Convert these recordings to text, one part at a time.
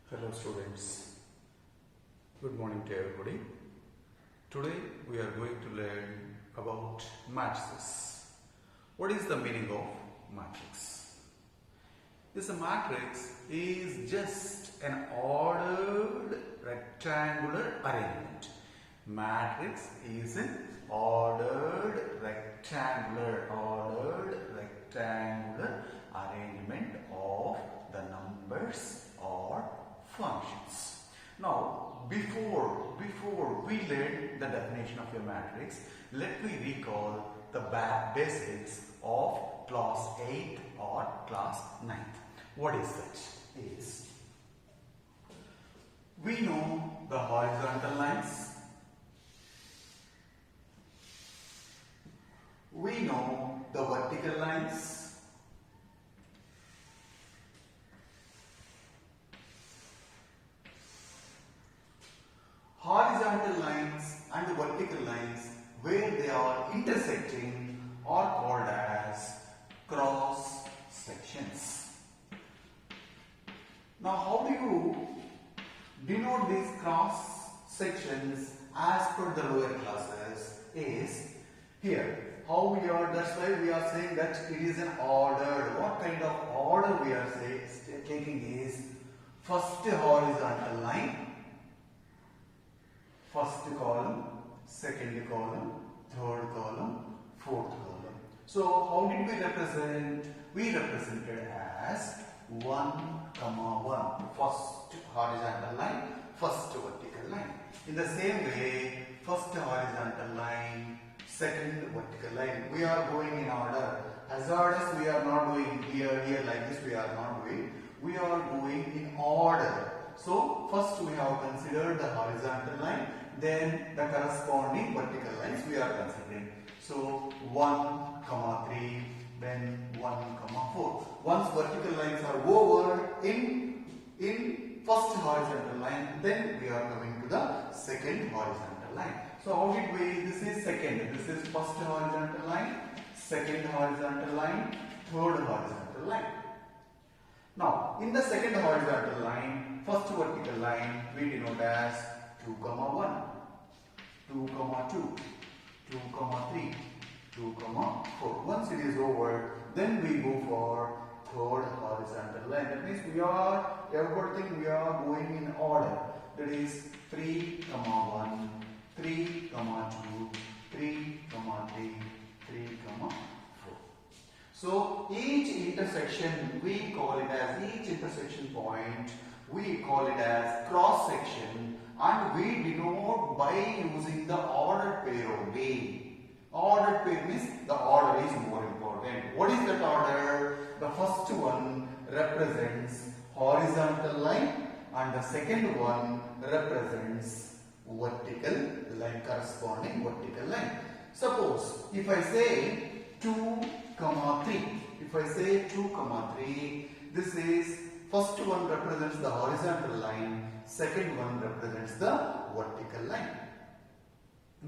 Hello students, good morning to everybody. Today we are going to learn about matrices. What is the meaning of matrix? This matrix is just an ordered rectangular arrangement. Matrix is an ordered rectangular arrangement of the numbers or functions. Now, before we learn the definition of a matrix, let me recall the basics of class 8 or class 9. What is that? Is we know the horizontal lines, we know the vertical lines, horizontal lines and vertical lines where they are intersecting are called as cross sections. Now, how do you denote these cross sections as per the lower classes? Is here. How we are, that's why we are saying that it is an order. What kind of order we are taking is first horizontal line, first column, second column, third column, fourth column. So how did we represent? We represented as 1, 1, first horizontal line, first vertical line. In the same way, first horizontal line, second vertical line. We are going in order. Hazardous we are not doing here like this we are not doing. We are going in order. So first we have considered the horizontal line, then the corresponding vertical lines we are considering. So 1, 3, then 1, 4. Once vertical lines are over in first horizontal line, then we are coming to the second horizontal line. So how did we, this is second, this is first horizontal line, second horizontal line, third horizontal line. Now, in the second horizontal line, first vertical line, we denote as 2, 1, 2, 2, 2, 3, 2, 4. Once it is over, then we go for third horizontal line. That means everything we are going in order. That is 3, 1, 3, 2, 3, 3, 3, 4. So each intersection we call it as, each intersection point we call it as cross section, and we denote by using the ordered pair only. Ordered pair means the order is more important. What is that order? The first one represents horizontal line and the second one represents vertical line, corresponding vertical line. Suppose if I say 2, 3, if I say 2, 3, this is first one represents the horizontal line, second one represents the vertical line.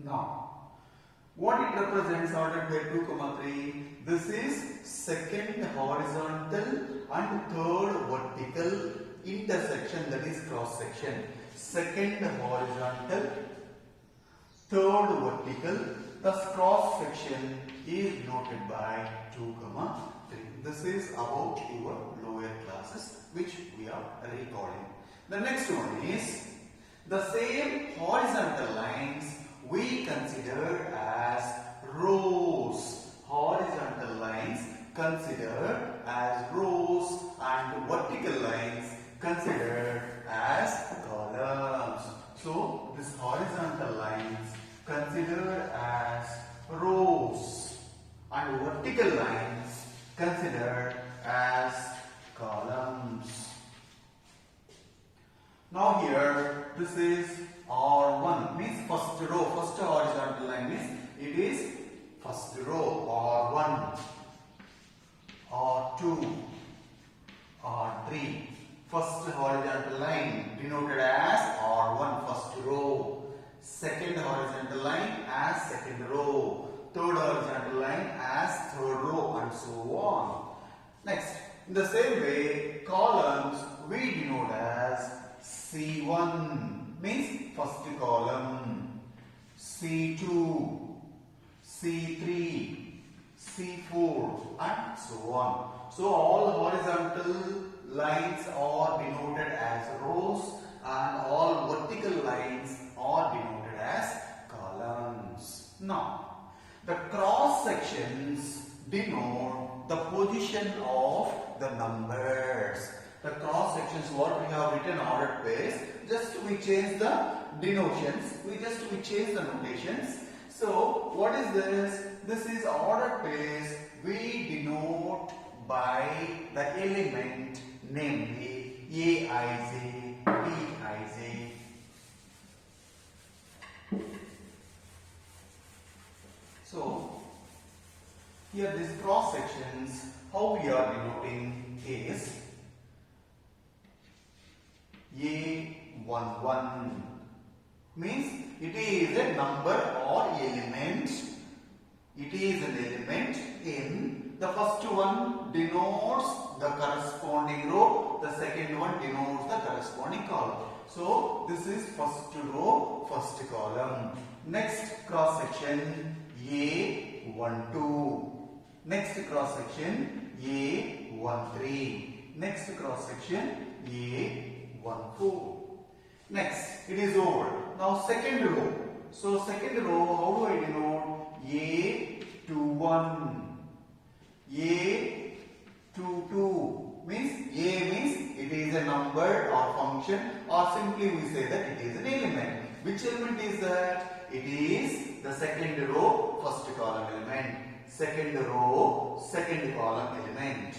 Now, what it represents ordered pair 2, 3, this is second horizontal and third vertical intersection, that is cross section. Second horizontal, third vertical, thus cross section is noted by 2, 3. This is about your lower classes which we are recalling. The next one is the same horizontal lines we consider as rows. Horizontal lines considered as rows and vertical lines considered as columns. So this horizontal lines considered as rows and vertical lines considered as columns. Now here this is R1 means first row, first horizontal line means it is first row, R1, R2, R3. First horizontal line denoted as R1, first row. Second horizontal line as second row. Third horizontal line as third row, and so on. Next, in the same way, columns we denote as C1 means first column, C2, C3, C4 and so on. So all horizontal lines are denoted as rows and all vertical lines are denoted as columns. Now, the cross sections denote the position of the numbers. The cross sections, what we have written ordered pairs, just we change the denotations, we change the notations. So what is this? This is ordered pairs. We denote by the element, namely Aij, Bij. So here these cross sections, how we are denoting is A11 means it is a number or element. It is an element in the first one denotes the corresponding row, the second one denotes the corresponding column. So this is first row, first column. Next cross section A12. Next cross section A13. Next cross section A14. Next, it is over. Now second row. So second row, how do I denote? A21. A22 means A means it is a number or function, or simply we say that it is an element. Which element is that? It is the second row, first column element. Second row, second column element.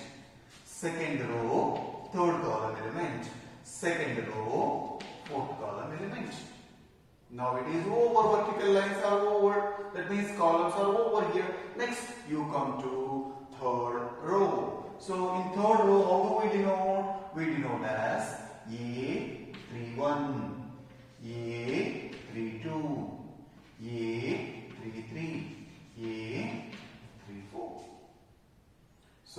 Second row, third column element. Second row, fourth column element. Now it is over, vertical lines are over, that means columns are over here. Next you come to third row. So in third row, how do we denote? We denote as A31, A32, A33, A34. So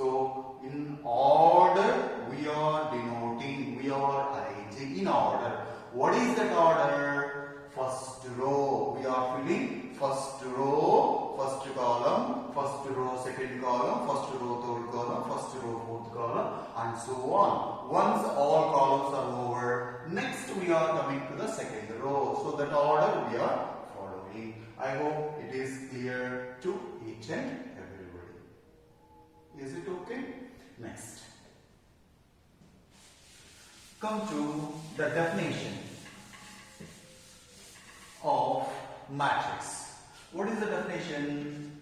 in order we are denoting, we are arranging in order. What is that order? First row. We are filling first row, first column, first row, second column, first row, third column, first row, fourth column, and so on. Once all columns are over, next we are coming to the second row. So that order we are following. I hope it is clear to each and everybody. Is it okay? Next. Come to the definition of matrix. What is the definition?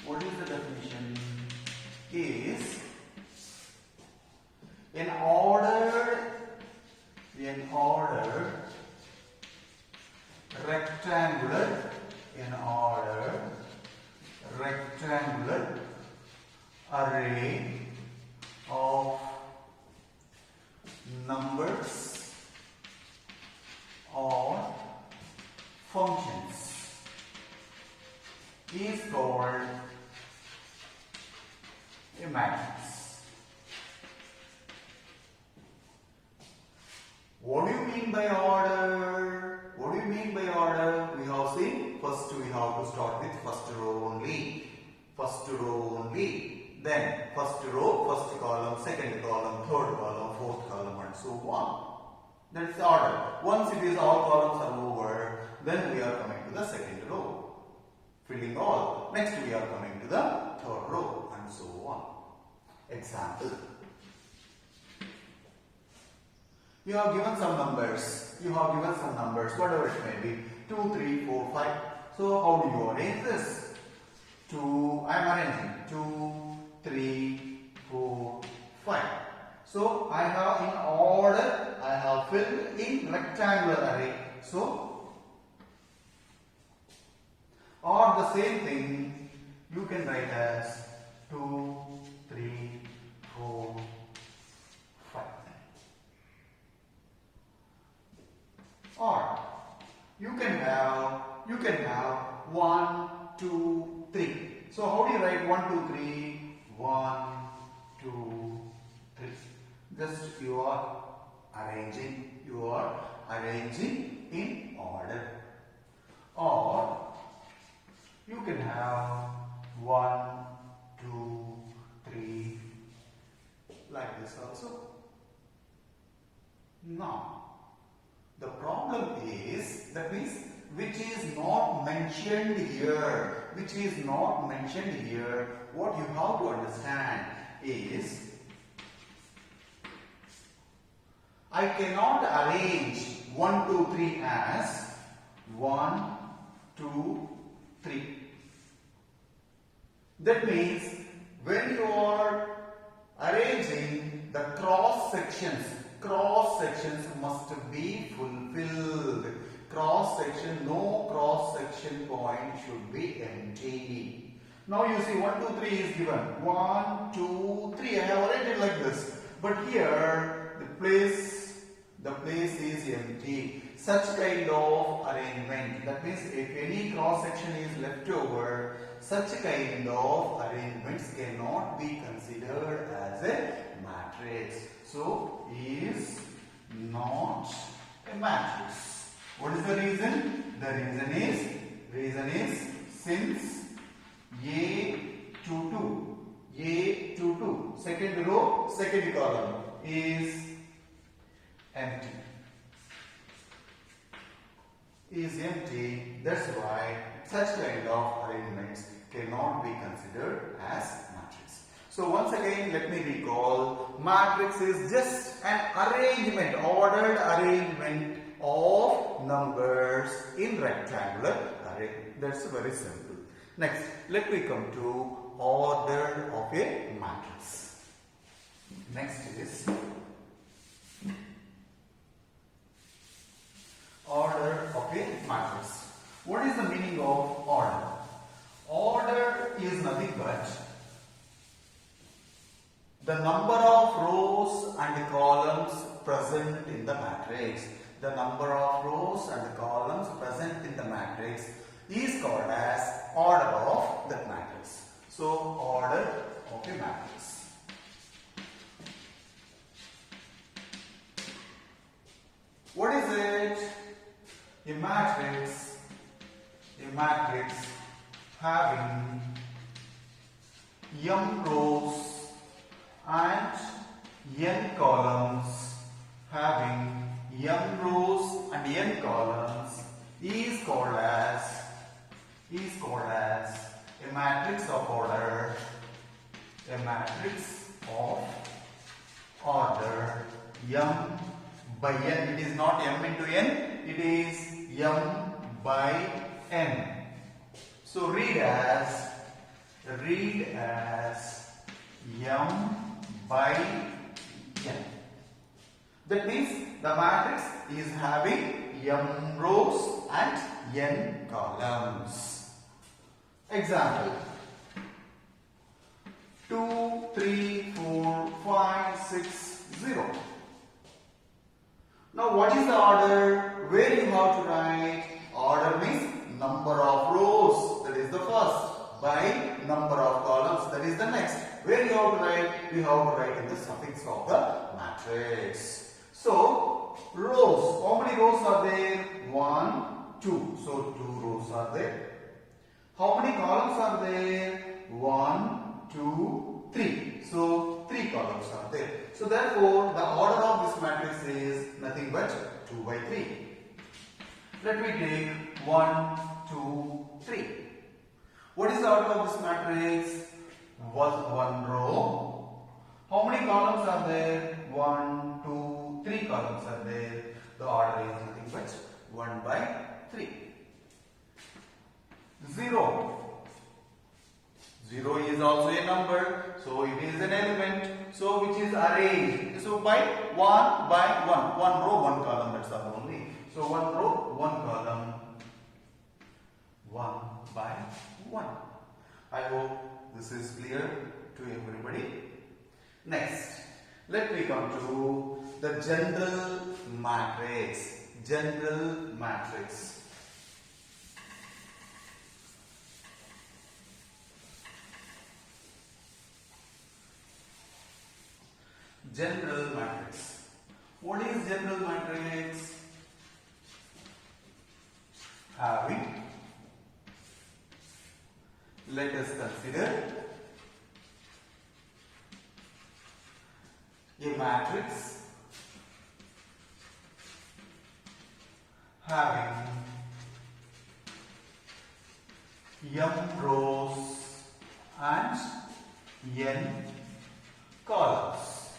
What is the definition? Is an ordered rectangular array of numbers or functions is called a matrix. What do you mean by order? What do you mean by order? We have seen first we have to start with first row only. First row only. Then first row, first column, second column, third column, fourth column, and so on. That is the order. Once it is all columns are over, then we are coming to the second row, filling all. Next we are coming to the third row, and so on. Example. You have given some numbers. Whatever it may be. 2, 3, 4, 5. So how do you arrange this? I am arranging 2, 3, 4, 5. So I have in order, I have filled in rectangular array. So, or the same thing you can write as 2, 3, 4, 5. Or you can have 1, 2, 3. So how do you write 1, 2, 3? 1, 2, 3. Just you are arranging. You are arranging in order. Or you can have 1, 2, 3 like this also. Now, the problem is, that means which is not mentioned here. Which is not mentioned here. What you have to understand is, I cannot arrange 1, 2, 3 as 1, 2, 3. That means when you are arranging the cross sections must be fulfilled. No cross section point should be empty. Now you see 1, 2, 3 is given. 1, 2, 3. I have arranged it like this. But here the place is empty. Such kind of arrangement, that means if any cross section is left over, such kind of arrangements cannot be considered as a matrix. So is not a matrix. What is the reason? The reason is since A to 2, second row, second column is empty. That's why such kind of arrangements cannot be considered as matrix. So once again, let me recall, matrix is just an arrangement, ordered arrangement of numbers in rectangular array. That's very simple. Next, let me come to order of a matrix. Next is order of a matrix. What is the meaning of order? Order is nothing but the number of rows and columns present in the matrix. The number of rows and columns present in the matrix is called as order of that matrix. So, order of a matrix. What is it? A matrix having m rows and n columns, having m rows and n columns is called as a matrix of order, a matrix of order m by n. It is not m into n, it is m by n. So read as m by n. That means the matrix is having m rows and n columns. Example: 2, 3, 4, 5, 6, 0. Now what is the order? Where you have to write? Order means number of rows, that is the first, by number of columns, that is the next. Where you have to write? We have to write in the suffix of the matrix. So rows, how many rows are there? 1, 2. So 2 rows are there. How many columns are there? 1, 2, 3. So 3 columns are there. So therefore the order of this matrix is nothing but 2 by 3. Let me take 1, 2, 3. What is the order of this matrix? One row. How many columns are there? 1, 2, 3 columns are there. The order is nothing but 1 by 3. 0. 0 is also a number, so it is an element, so which is arranged. So by 1 by 1. 1 row, 1 column, that's all only. So 1 row, 1 column, 1 by 1. I hope this is clear to everybody. Next, let me come to the general matrix. General matrix. General matrix. What is general matrix? Having, let us consider a matrix having m rows and n columns.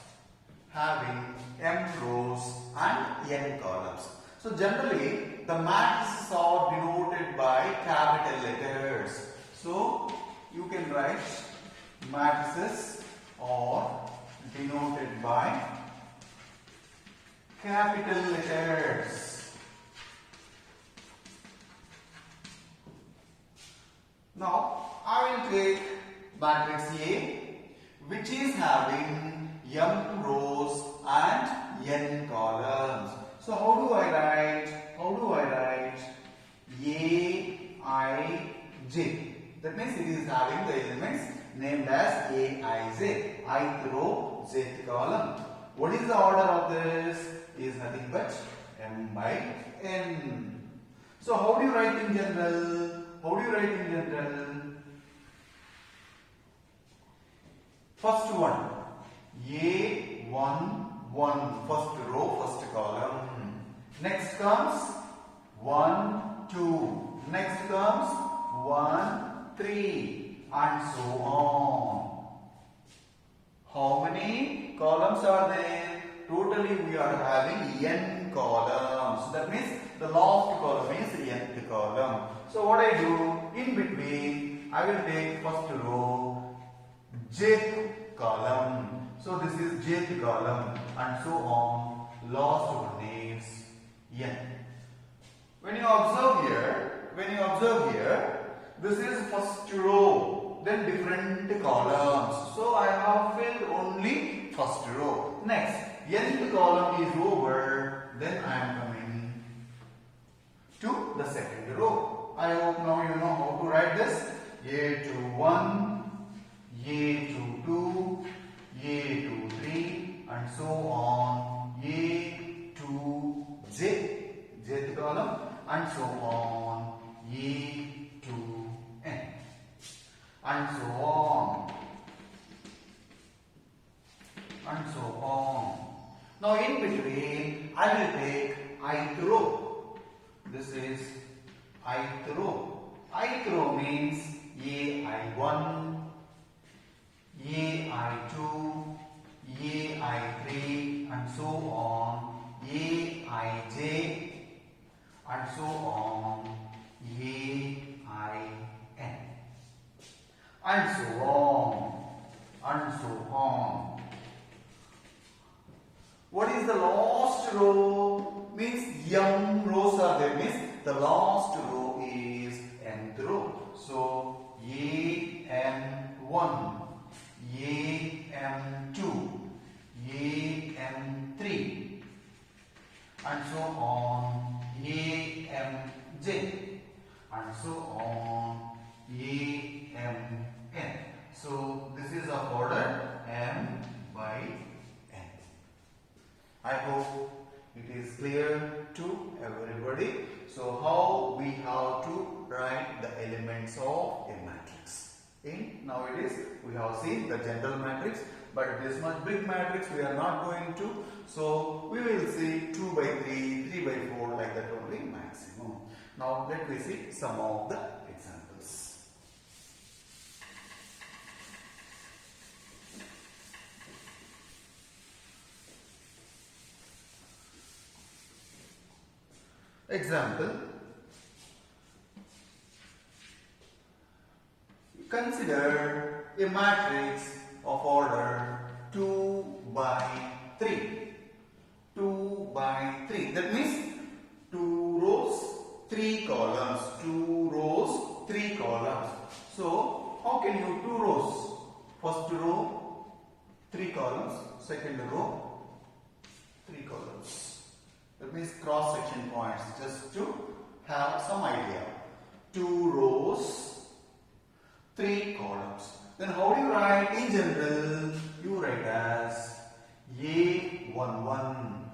Having m rows and n columns. So generally the matrices are denoted by capital letters. So you can write matrices are denoted by capital letters. Now I will take matrix A, which is having m rows and n columns. So how do I write? A, I, J. That means it is having the elements named as A, I, J. Ith row, jth column. What is the order of this? Is nothing but m by n. So how do you write in general? First one, A1, 1, first row, first column. Next comes 1, 2. Next comes 1, 3, and so on. How many columns are there? Totally we are having n columns. That means the last column is nth column. So what I do, in between, I will take first row, jth column. So this is jth column and so on. Last one is n. When you observe here, this is first row, then different columns. So I have filled only first row. Next, nth column is over, then I am coming to the second row. I hope now you know how to write this. A21, A22, A23, and so on. A2J, jth column, and so on. A2N, and so on. And so on. Now in between, I will take ith row. This is ith row. Ith row means AI1, AI2, AI3, and so on. Aij, and so on. Ain, and so on. And so on. What is the last row? Means m rows are there. Means the last row is nth row. So am1, am2, am3, and so on. Amj, and so on. Amn. So this is of order m by n. I hope it is clear to everybody. So how we have to write the elements of a matrix. Nowadays we have seen the general matrix, but this much big matrix we are not going to. So we will see 2 by 3, 3 by 4, like that only maximum. Now let me see some of the examples. Example, consider a matrix of order 2 by 3. 2 by 3. That means 2 rows, 3 columns. 2 rows, 3 columns. So, how can you 2 rows? First row, 3 columns. Second row, 3 columns. That means cross section points, just to have some idea. 2 rows, 3 columns. Then how do you write? In general, you write as A11,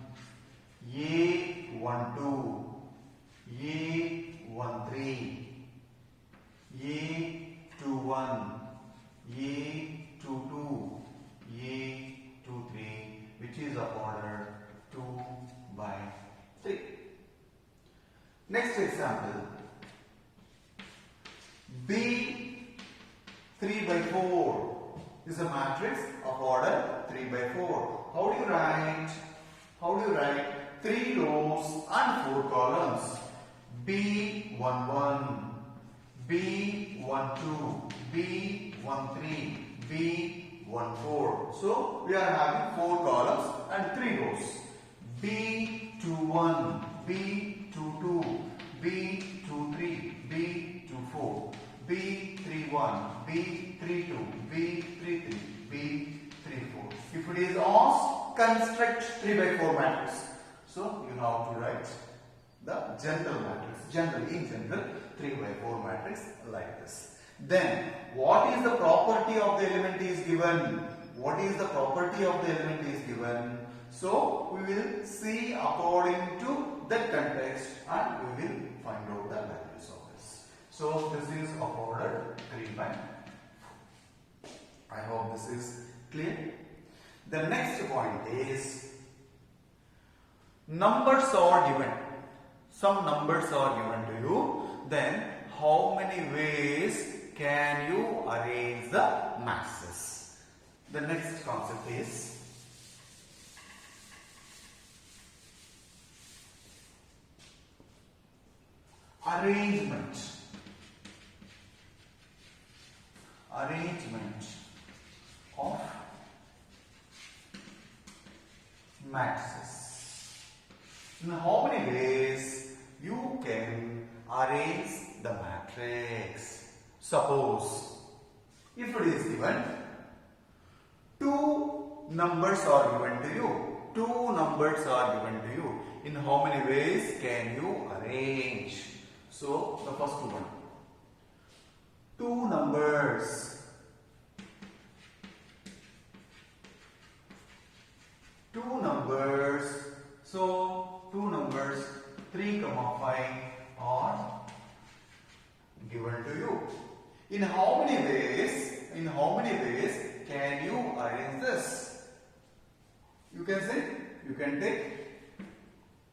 A12, A13, A21, A22, A23, which is of order 2 by 3. Next example, B 3 by 4 is a matrix of order 3 by 4. How do you write? 3 rows and 4 columns. B11, B12, B13, B14. So we are having 4 columns and 3 rows. B21, B22, B23, B24, B31, B32, B33, B34. If it is asked, construct 3 by 4 matrix. So you have to write the general matrix. In general, 3 by 4 matrix like this. Then, what is the property of the element is given? So, we will see according to that context and we will find out the values of this. So, this is of order 3 by 4. I hope this is clear. The next point is numbers are given. Some numbers are given to you. Then, how many ways can you arrange the masses? The next concept is arrangement of matrices. In how many ways you can arrange the matrix? Suppose if it is given 2 numbers are given to you, in how many ways can you arrange? So the first one, 2 numbers. So 2 numbers 3, 5 are given to you. In how many ways can you arrange this? You can say, you can take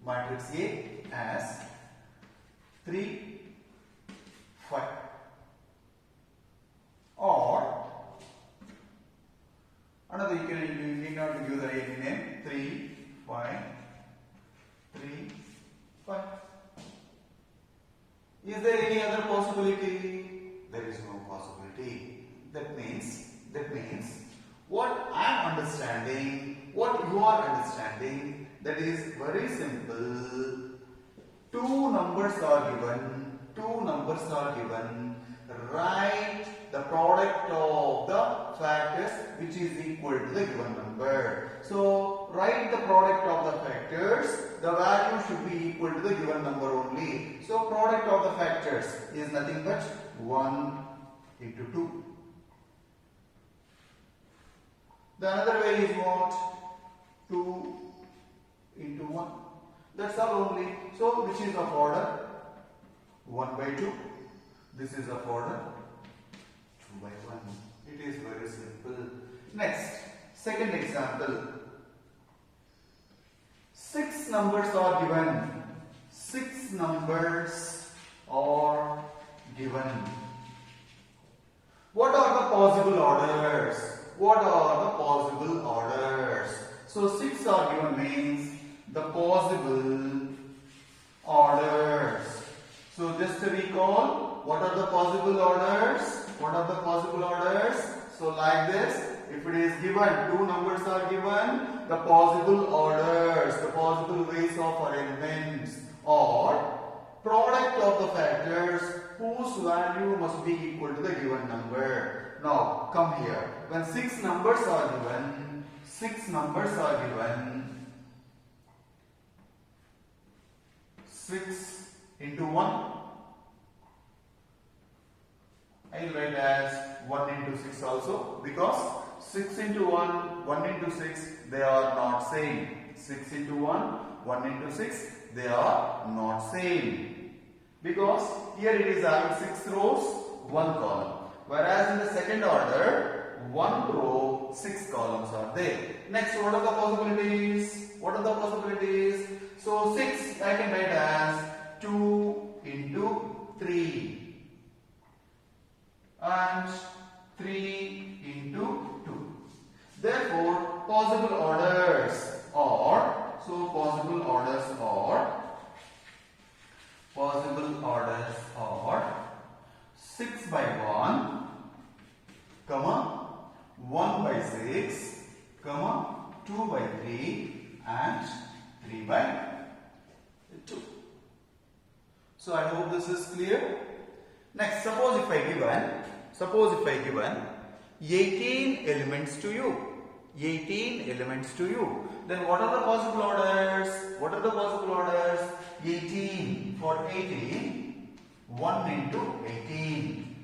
matrix A as 3, 5, or another, you need not give the any name, 3, 5, 3, 5. Is there any other possibility? There is no possibility. That means what I am understanding, what you are understanding, that is very simple. 2 numbers are given. Write the product of the factors which is equal to the given number. So write the product of the factors. The value should be equal to the given number only. So product of the factors is nothing but 1 into 2. The another way is what? 2 into 1. That's all only. So which is of order 1 by 2. This is of order 2 by 1. It is very simple. Next, second example. 6 numbers are given. 6 numbers are given. What are the possible orders? So 6 are given means the possible orders. So just to recall, what are the possible orders? So like this, if it is given, 2 numbers are given, the possible orders, the possible ways of arrangements, or product of the factors whose value must be equal to the given number. Now come here. When 6 numbers are given, 6 into 1, I will write as 1 into 6 also, because 6 into 1, 1 into 6, they are not same. 6 into 1, 1 into 6, they are not same. Because here it is having 6 rows, 1 column. Whereas in the second order, 1 row, 6 columns are there. Next, what are the possibilities? What are the possibilities? So 6 I can write as 2 into 3 and 3 into 2. Therefore, possible orders are 6 by 1, 1 by 6, 2 by 3 and 3 by 2. So I hope this is clear. Next, suppose if I given 18 elements to you, then what are the possible orders? 18, for 18, 1 into 18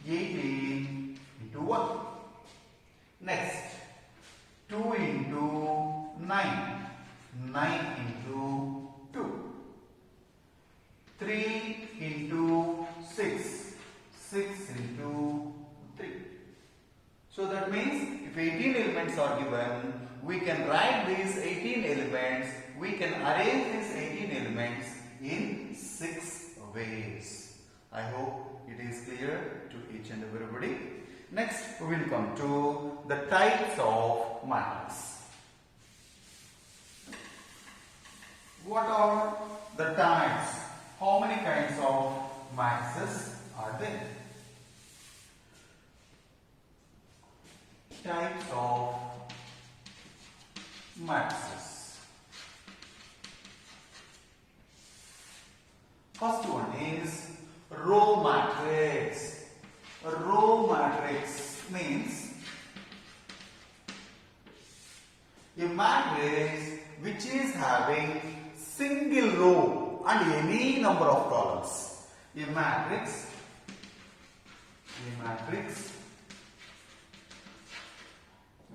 into 1. Next, 2 into 9 into 2. 3 into 6 into 3. So that means if 18 elements are given, we can write these 18 elements, we can arrange these 18 elements in 6 ways. I hope it is clear to each and everybody. Next, we will come to the types of matrix. What are the types? How many kinds of matrices are there? Types of matrices. First one is row matrix. A row matrix means a matrix which is having single row and any number of columns. A matrix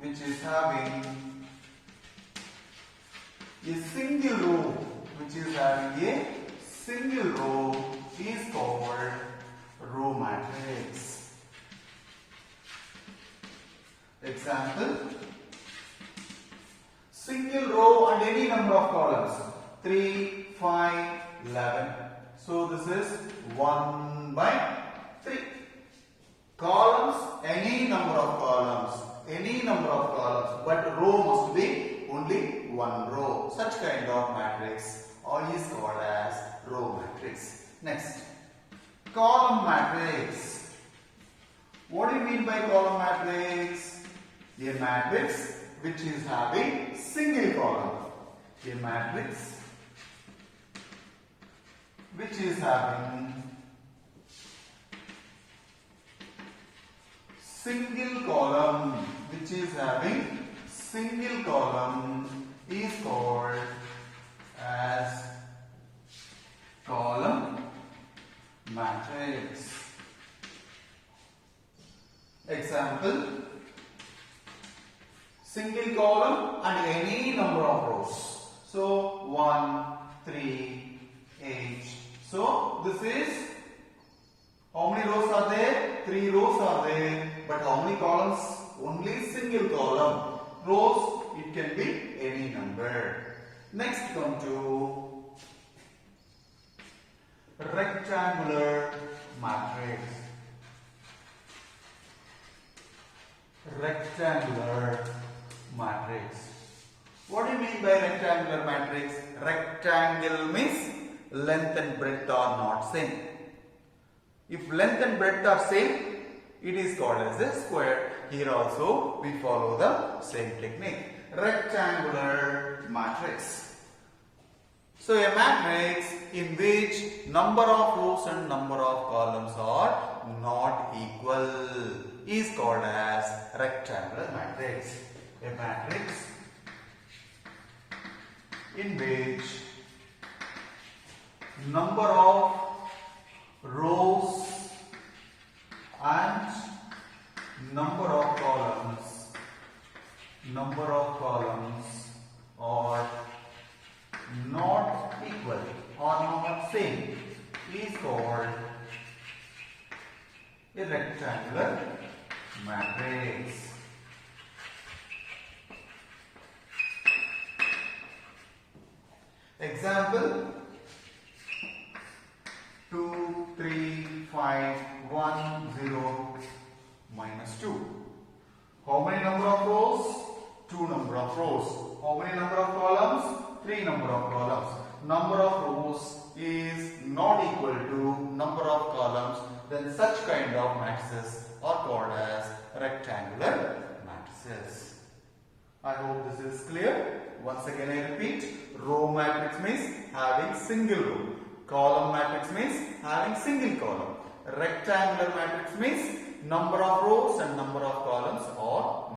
which is having a single row, is called row matrix. Example, single row and any number of columns, 3, 5, 11. So this is 1 by 3. Columns, any number of columns, but row must be only one row. Such kind of matrix is called as row matrix. Next, column matrix. What do you mean by column matrix? A matrix which is having single column. A matrix which is having single column, is called as column matrix. Example, single column and any number of rows. So 1, 3, 8. So this is, how many rows are there? 3 rows are there. But how many columns? Only single column. Rows, it can be any number. Next, come to rectangular matrix. What do you mean by rectangular matrix? Rectangle means length and breadth are not same. If length and breadth are same, it is called as a square. Here also we follow the same technique. Rectangular matrix. So a matrix in which number of rows and number of columns are not equal is called as rectangular matrix. A matrix in which number of rows and number of columns Example 2, 3, 5, 1, 0, minus 2. How many number of rows? 2 number of rows. How many number of columns? 3 number of columns. Number of rows is not equal to number of columns, then such kind of matrices are called as rectangular matrices. I hope this is clear. Once again I repeat, row matrix means having single row. Column matrix means having single column. Rectangular matrix means number of rows and number of columns or